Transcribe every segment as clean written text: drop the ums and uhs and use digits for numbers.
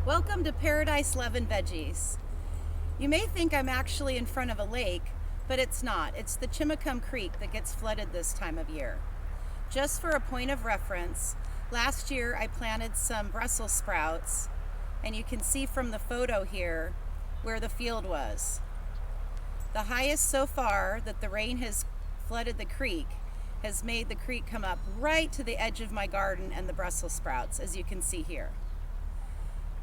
Welcome to Paradise Lovin' Veggies. You may think I'm actually in front of a lake, but it's not. It's the Chimacum Creek that gets flooded this time of year. Just for a point of reference, last year I planted some Brussels sprouts, and you can see from the photo here where the field was. The highest so far that the rain has flooded the creek has made the creek come up right to the edge of my garden and the Brussels sprouts, as you can see here.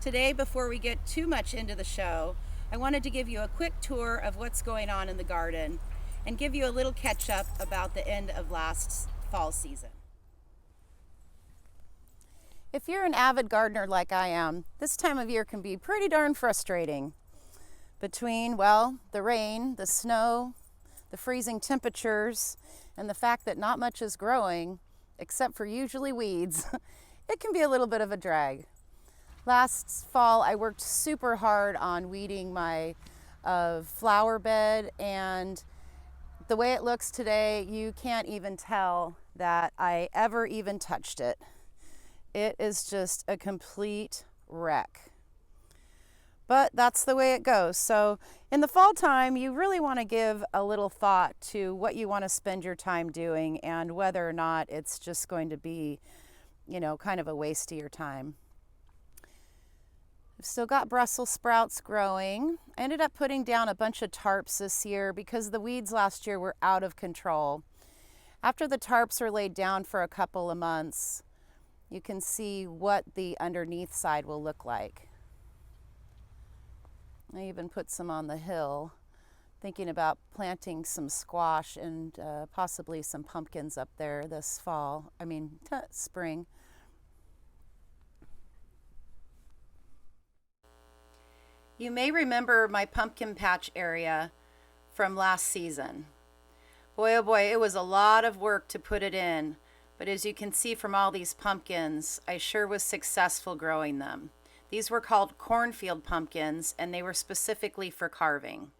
Today, before we get too much into the show, I wanted to give you a quick tour of what's going on in the garden and give you a little catch up about the end of last fall season. If you're an avid gardener like I am, this time of year can be pretty darn frustrating. Between, well, the rain, the snow, the freezing temperatures, and the fact that not much is growing, except for usually weeds, it can be a little bit of a drag. Last fall, I worked super hard on weeding my flower bed, and the way it looks today, you can't even tell that I ever even touched it. It is just a complete wreck. But that's the way it goes. So in the fall time, you really want to give a little thought to what you want to spend your time doing and whether or not it's just going to be, kind of a waste of your time. I've still got Brussels sprouts growing. I ended up putting down a bunch of tarps this year because the weeds last year were out of control. After the tarps are laid down for a couple of months, you can see what the underneath side will look like. I even put some on the hill, thinking about planting some squash and possibly some pumpkins up there this spring. You may remember my pumpkin patch area from last season. Boy, oh boy, it was a lot of work to put it in, but as you can see from all these pumpkins, I sure was successful growing them. These were called cornfield pumpkins, and they were specifically for carving.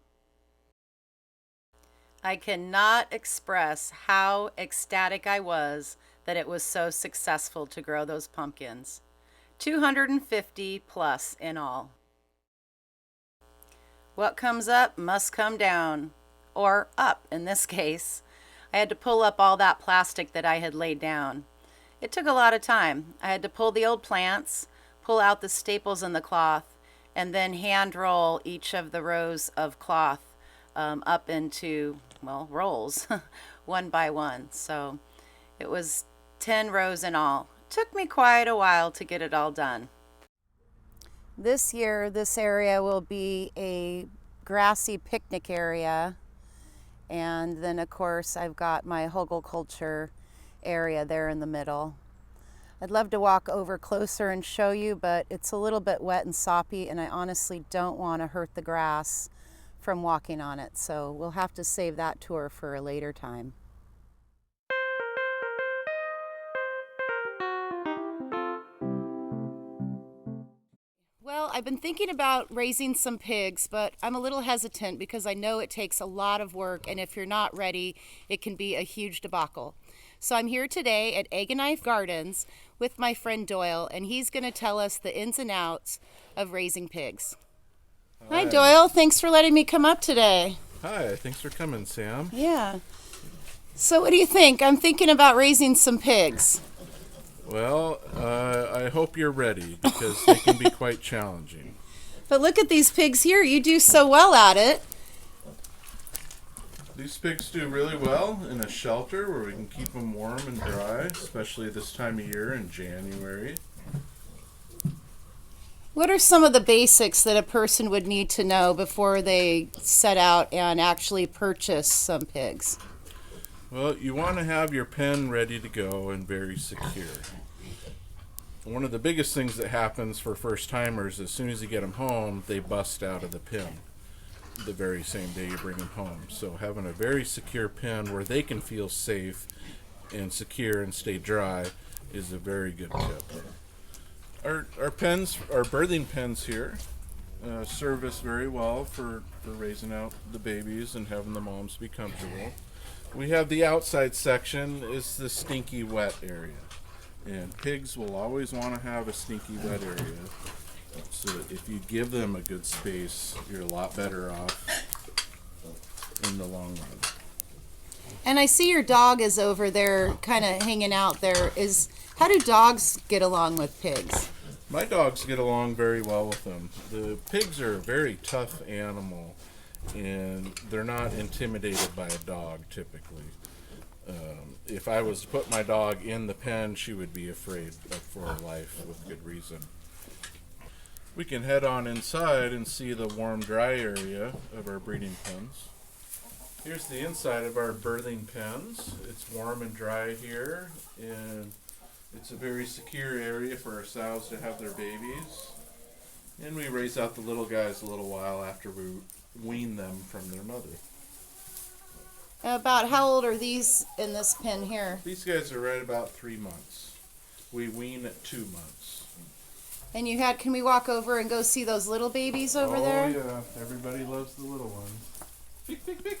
I cannot express how ecstatic I was that it was so successful to grow those pumpkins. 250 plus in all. What comes up must come down, or up in this case. I had to pull up all that plastic that I had laid down. It took a lot of time. I had to pull the old plants, pull out the staples in the cloth, and then hand roll each of the rows of cloth up into, rolls, one by one. So it was 10 rows in all. Took me quite a while to get it all done. This year, this area will be a grassy picnic area. And then, of course, I've got my hugelkultur area there in the middle. I'd love to walk over closer and show you, but it's a little bit wet and soppy, and I honestly don't want to hurt the grass from walking on it. So we'll have to save that tour for a later time. Well, I've been thinking about raising some pigs, but I'm a little hesitant because I know it takes a lot of work, and if you're not ready, it can be a huge debacle. So I'm here today at Egg and Knife Gardens with my friend Doyle, and he's going to tell us the ins and outs of raising pigs. Hi, Doyle. Thanks for letting me come up today. Hi, thanks for coming, Sam. Yeah. So what do you think? I'm thinking about raising some pigs. Well, I hope you're ready because they can be quite challenging. But look at these pigs here. You do so well at it. These pigs do really well in a shelter where we can keep them warm and dry, especially this time of year in January. What are some of the basics that a person would need to know before they set out and actually purchase some pigs? Well, you want to have your pen ready to go and very secure. One of the biggest things that happens for first timers, as soon as you get them home, they bust out of the pen the very same day you bring them home. So having a very secure pen where they can feel safe and secure and stay dry is a very good tip. Our pens, our birthing pens here, serve us very well for raising out the babies and having the moms be comfortable. We have the outside section is the stinky wet area. And pigs will always want to have a stinky wet area. So if you give them a good space, you're a lot better off in the long run. And I see your dog is over there kind of hanging out there. How do dogs get along with pigs? My dogs get along very well with them. The pigs are a very tough animal, and they're not intimidated by a dog typically. If I was to put my dog in the pen, she would be afraid for her life with good reason. We can head on inside and see the warm, dry area of our breeding pens. Here's the inside of our birthing pens. It's warm and dry here, and it's a very secure area for our sows to have their babies. And we raise out the little guys a little while after we wean them from their mother. About how old are these in this pen here? These guys are right about 3 months. We wean at 2 months. And can we walk over and go see those little babies over there? Oh yeah, everybody loves the little ones. Beep, beep, beep.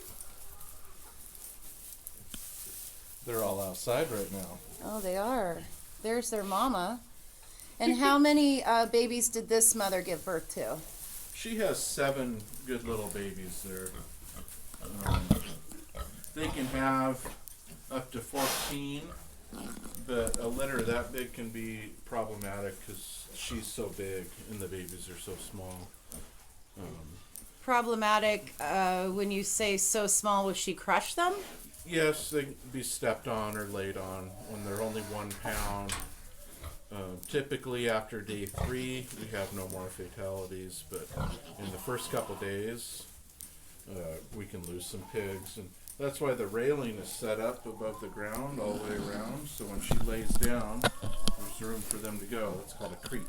They're all outside right now. Oh, they are. There's their mama. And how many babies did this mother give birth to? She has 7 good little babies there. They can have up to 14, but a litter that big can be problematic because she's so big and the babies are so small. Problematic when you say so small, will she crush them? Yes, they can be stepped on or laid on when they're only 1 pound. Typically after day 3, we have no more fatalities, but in the first couple days, we can lose some pigs. And that's why the railing is set up above the ground all the way around, so when she lays down, there's room for them to go. It's called a creep.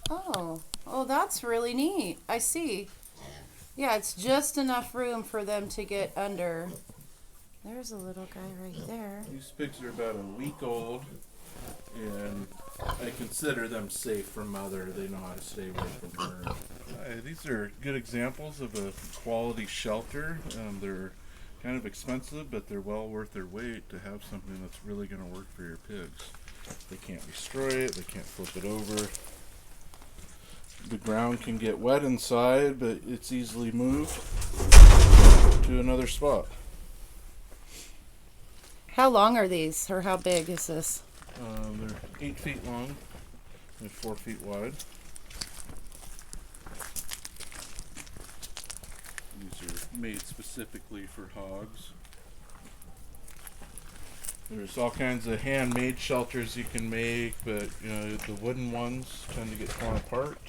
Oh, that's really neat. I see. Yeah, it's just enough room for them to get under. There's a little guy right there. These pigs are about a week old, and I consider them safe from mother. They know how to stay away from her. These are good examples of a quality shelter. They're kind of expensive, but they're well worth their weight to have something that's really going to work for your pigs. They can't destroy it. They can't flip it over. The ground can get wet inside, but it's easily moved to another spot. How long are these, or how big is this? They're 8 feet long and 4 feet wide. These are made specifically for hogs. There's all kinds of handmade shelters you can make, but the wooden ones tend to get torn apart.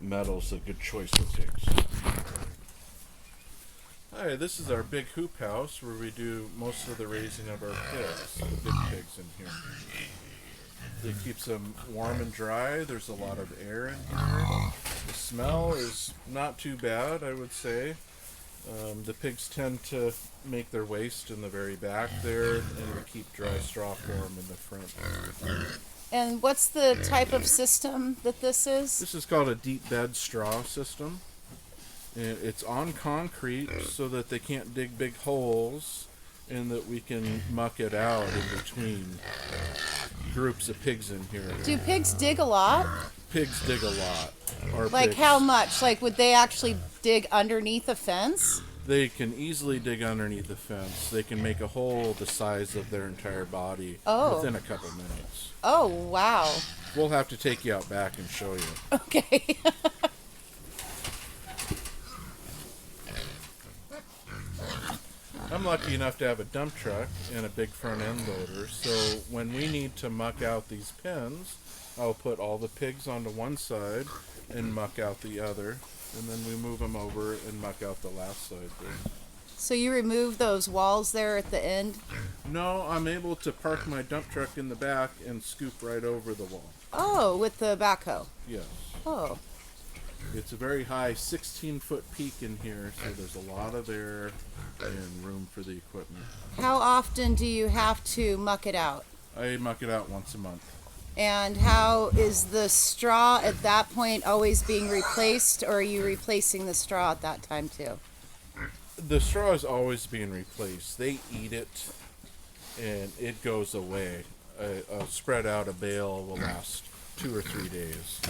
Metal's a good choice for pigs. Hi, this is our big hoop house where we do most of the raising of our pigs, the big pigs in here. It keeps them warm and dry. There's a lot of air in here. The smell is not too bad, I would say. The pigs tend to make their waste in the very back there, and we keep dry straw for them in the front. And what's the type of system that this is? This is called a deep bed straw system. And it's on concrete so that they can't dig big holes, and that we can muck it out in between groups of pigs in here. Do pigs dig a lot? Pigs dig a lot. Like how much? Like would they actually dig underneath a fence? They can easily dig underneath the fence. They can make a hole the size of their entire body within a couple minutes. Oh, wow. We'll have to take you out back and show you. Okay. I'm lucky enough to have a dump truck and a big front end loader, so when we need to muck out these pens, I'll put all the pigs onto one side and muck out the other, and then we move them over and muck out the last side there. So you remove those walls there at the end? No, I'm able to park my dump truck in the back and scoop right over the wall. Oh, with the backhoe? Yes. Oh. It's a very high 16-foot peak in here, so there's a lot of air and room for the equipment. How often do you have to muck it out? I muck it out once a month. And how is the straw at that point always being replaced, or are you replacing the straw at that time too? The straw is always being replaced. They eat it, and it goes away. Spread out a bale will last 2 or 3 days.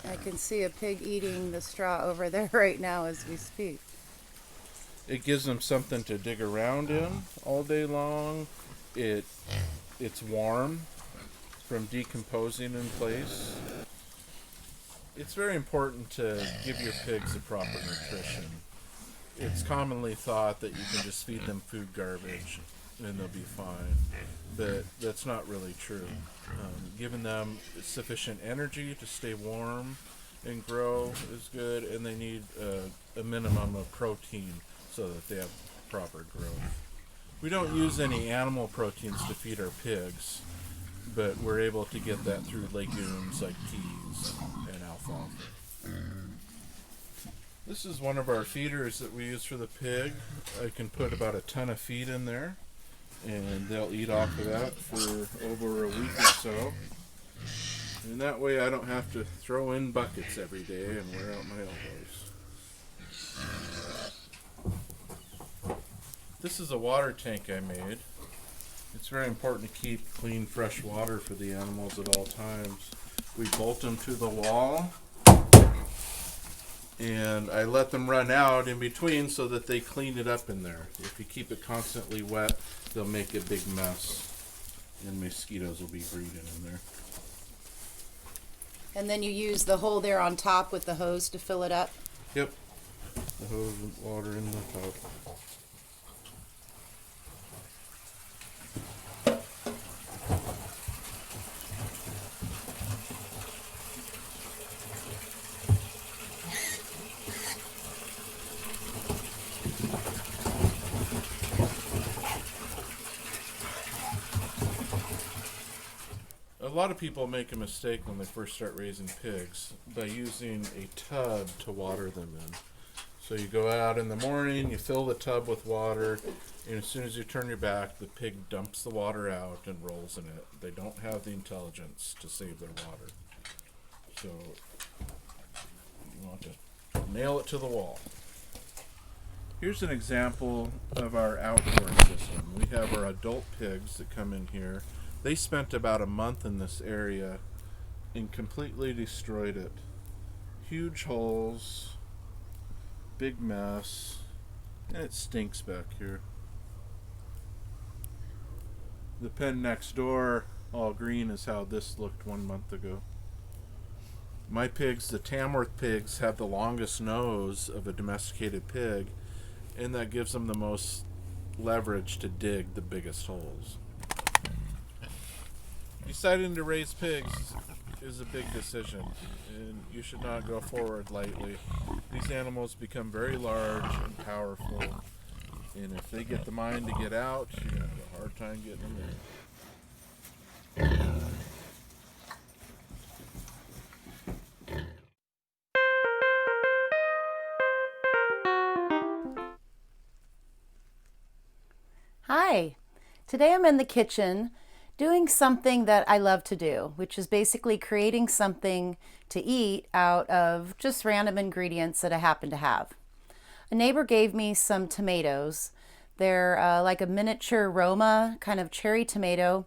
I can see a pig eating the straw over there right now as we speak. It gives them something to dig around in all day long. It's warm from decomposing in place. It's very important to give your pigs the proper nutrition. It's commonly thought that you can just feed them food garbage and they'll be fine, but that's not really true. Giving them sufficient energy to stay warm and grow is good, and they need a minimum of protein so that they have proper growth. We don't use any animal proteins to feed our pigs, but we're able to get that through legumes like peas and alfalfa. This is one of our feeders that we use for the pig. I can put about a ton of feed in there, and they'll eat off of that for over a week or so. And that way I don't have to throw in buckets every day and wear out my elbows. This is a water tank I made. It's very important to keep clean, fresh water for the animals at all times. We bolt them to the wall, and I let them run out in between so that they clean it up in there. If you keep it constantly wet, they'll make a big mess, and mosquitoes will be breeding in there. And then you use the hole there on top with the hose to fill it up? Yep. The hose and water in the tub. A lot of people make a mistake when they first start raising pigs by using a tub to water them in. So you go out in the morning, you fill the tub with water, and as soon as you turn your back, the pig dumps the water out and rolls in it. They don't have the intelligence to save their water. So you want to nail it to the wall. Here's an example of our outdoor system. We have our adult pigs that come in here. They spent about a month in this area and completely destroyed it. Huge holes, big mess, and it stinks back here. The pen next door, all green, is how this looked 1 month ago. My pigs, the Tamworth pigs, have the longest nose of a domesticated pig, and that gives them the most leverage to dig the biggest holes. Deciding to raise pigs is a big decision, and you should not go forward lightly. These animals become very large and powerful, and if they get the mind to get out, you're going to have a hard time getting them in. Hi. Today I'm in the kitchen doing something that I love to do, which is basically creating something to eat out of just random ingredients that I happen to have. A neighbor gave me some tomatoes. They're like a miniature Roma kind of cherry tomato,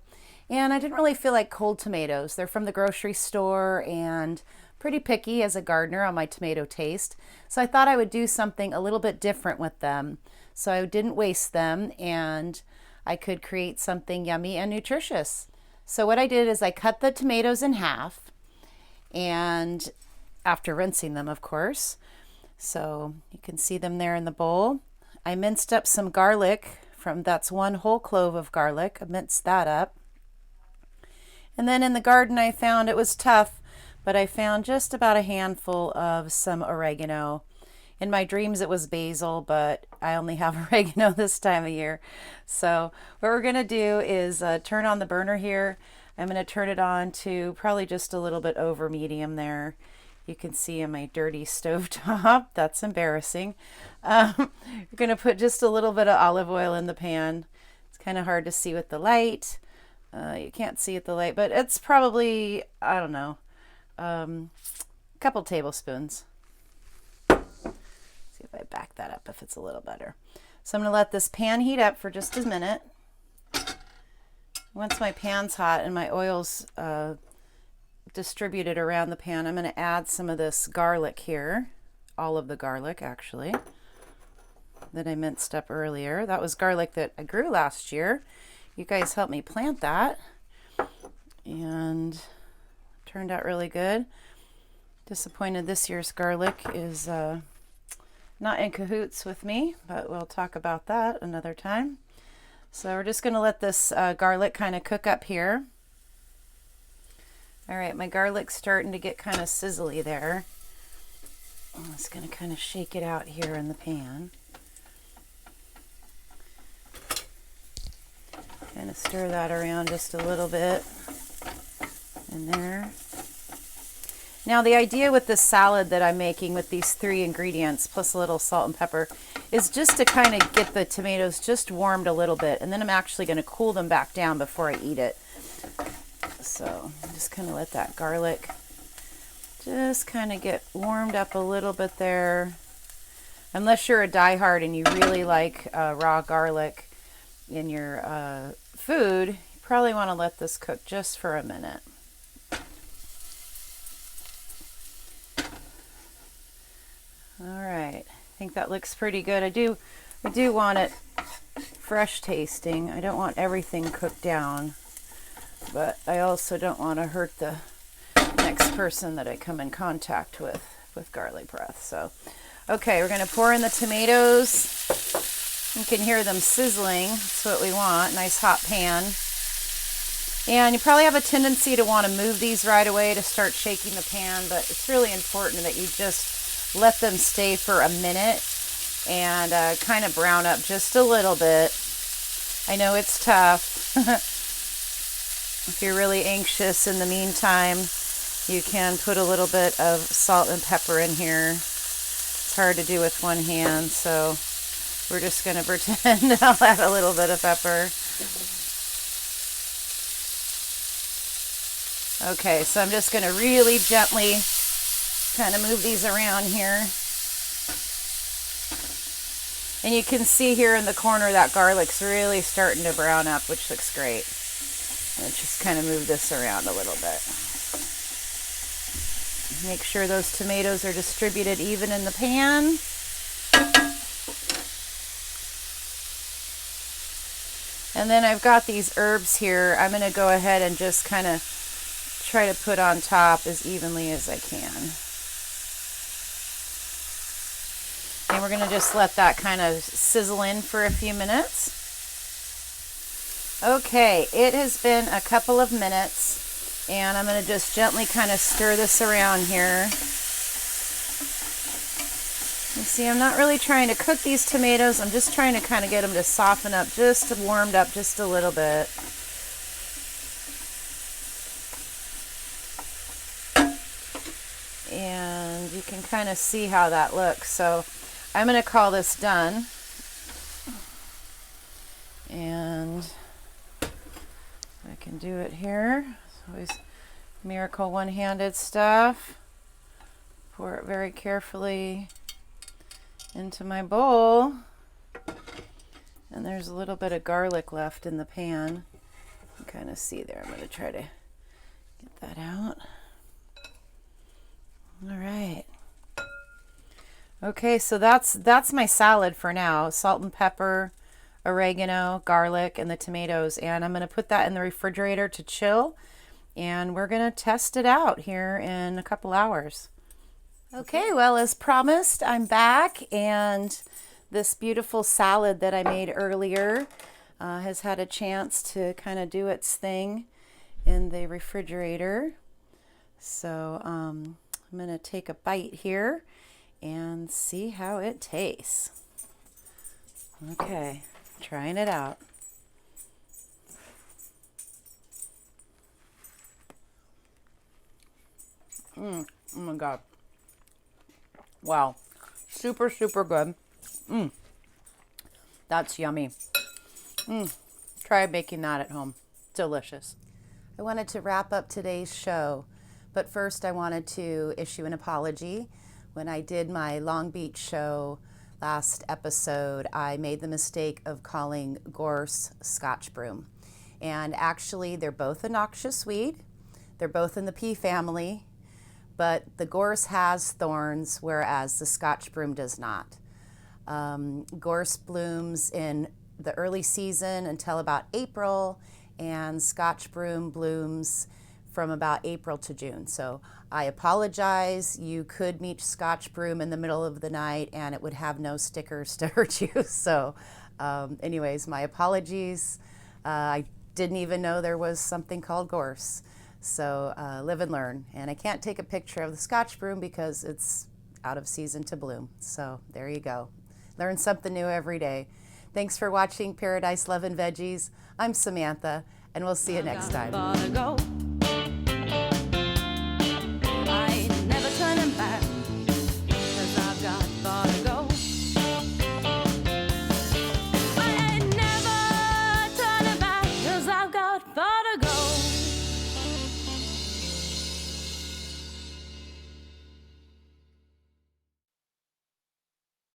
and I didn't really feel like cold tomatoes. They're from the grocery store and pretty picky as a gardener on my tomato taste. So I thought I would do something a little bit different with them so I didn't waste them and I could create something yummy and nutritious. So what I did is I cut the tomatoes in half, and after rinsing them, of course. So you can see them there in the bowl. I minced up some garlic that's 1 whole clove of garlic. I minced that up. And then in the garden I found, it was tough, but I found just about a handful of some oregano. In my dreams it was basil, but I only have oregano this time of year. So what we're going to do is turn on the burner here. I'm going to turn it on to probably just a little bit over medium there. You can see in my dirty stovetop. That's embarrassing. We're going to put just a little bit of olive oil in the pan. It's kind of hard to see with the light. You can't see with the light, but it's probably, I don't know, a couple tablespoons. See if I back that up, if it's a little better. So I'm going to let this pan heat up for just a minute. Once my pan's hot and my oil's distributed around the pan, I'm going to add some of this garlic here. All of the garlic, actually, that I minced up earlier. That was garlic that I grew last year. You guys helped me plant that, and turned out really good. Disappointed this year's garlic is not in cahoots with me, but we'll talk about that another time. So we're just going to let this garlic kind of cook up here. All right, my garlic's starting to get kind of sizzly there. I'm just going to kind of shake it out here in the pan. Kind of stir that around just a little bit in there. Now the idea with this salad that I'm making with these 3 ingredients plus a little salt and pepper is just to kind of get the tomatoes just warmed a little bit, and then I'm actually going to cool them back down before I eat it. So just kind of let that garlic just kind of get warmed up a little bit there. Unless you're a diehard and you really like raw garlic in your food, you probably want to let this cook just for a minute. All right, I think that looks pretty good. I do want it fresh tasting. I don't want everything cooked down, but I also don't want to hurt the next person that I come in contact with garlic breath. So, okay, we're going to pour in the tomatoes. You can hear them sizzling. That's what we want. Nice hot pan. And you probably have a tendency to want to move these right away to start shaking the pan, but it's really important that you just let them stay for a minute and kind of brown up just a little bit. I know it's tough. If you're really anxious in the meantime, you can put a little bit of salt and pepper in here. It's hard to do with one hand, so we're just going to pretend I'll add a little bit of pepper. Okay, so I'm just going to really gently kind of move these around here. And you can see here in the corner that garlic's really starting to brown up, which looks great. Let's just kind of move this around a little bit. Make sure those tomatoes are distributed even in the pan. And then I've got these herbs here. I'm going to go ahead and just kind of try to put on top as evenly as I can. And we're going to just let that kind of sizzle in for a few minutes. Okay, it has been a couple of minutes, and I'm going to just gently kind of stir this around here. You see, I'm not really trying to cook these tomatoes. I'm just trying to kind of get them to soften up, just warmed up just a little bit. And you can kind of see how that looks. So I'm going to call this done. And I can do it here. It's always miracle one-handed stuff. Pour it very carefully into my bowl. And there's a little bit of garlic left in the pan. You can kind of see there. I'm going to try to get that out. All right. Okay, so that's my salad for now. Salt and pepper, oregano, garlic, and the tomatoes. And I'm going to put that in the refrigerator to chill. And we're going to test it out here in a couple hours. Okay, well, as promised, I'm back. And this beautiful salad that I made earlier has had a chance to kind of do its thing in the refrigerator. So I'm going to take a bite here and see how it tastes. Okay, trying it out. Oh my God. Wow. Super, super good. That's yummy. Try making that at home. Delicious. I wanted to wrap up today's show, but first I wanted to issue an apology. When I did my Long Beach show last episode, I made the mistake of calling gorse Scotch broom. And actually, they're both a noxious weed. They're both in the pea family, but the gorse has thorns, whereas the Scotch broom does not. Gorse blooms in the early season until about April, and Scotch broom blooms from about April to June. So I apologize. You could meet Scotch broom in the middle of the night and it would have no stickers to hurt you. So anyways, my apologies. I didn't even know there was something called gorse. So live and learn. And I can't take a picture of the Scotch broom because it's out of season to bloom. So there you go. Learn something new every day. Thanks for watching Paradise Love and Veggies. I'm Samantha, and we'll see you next time.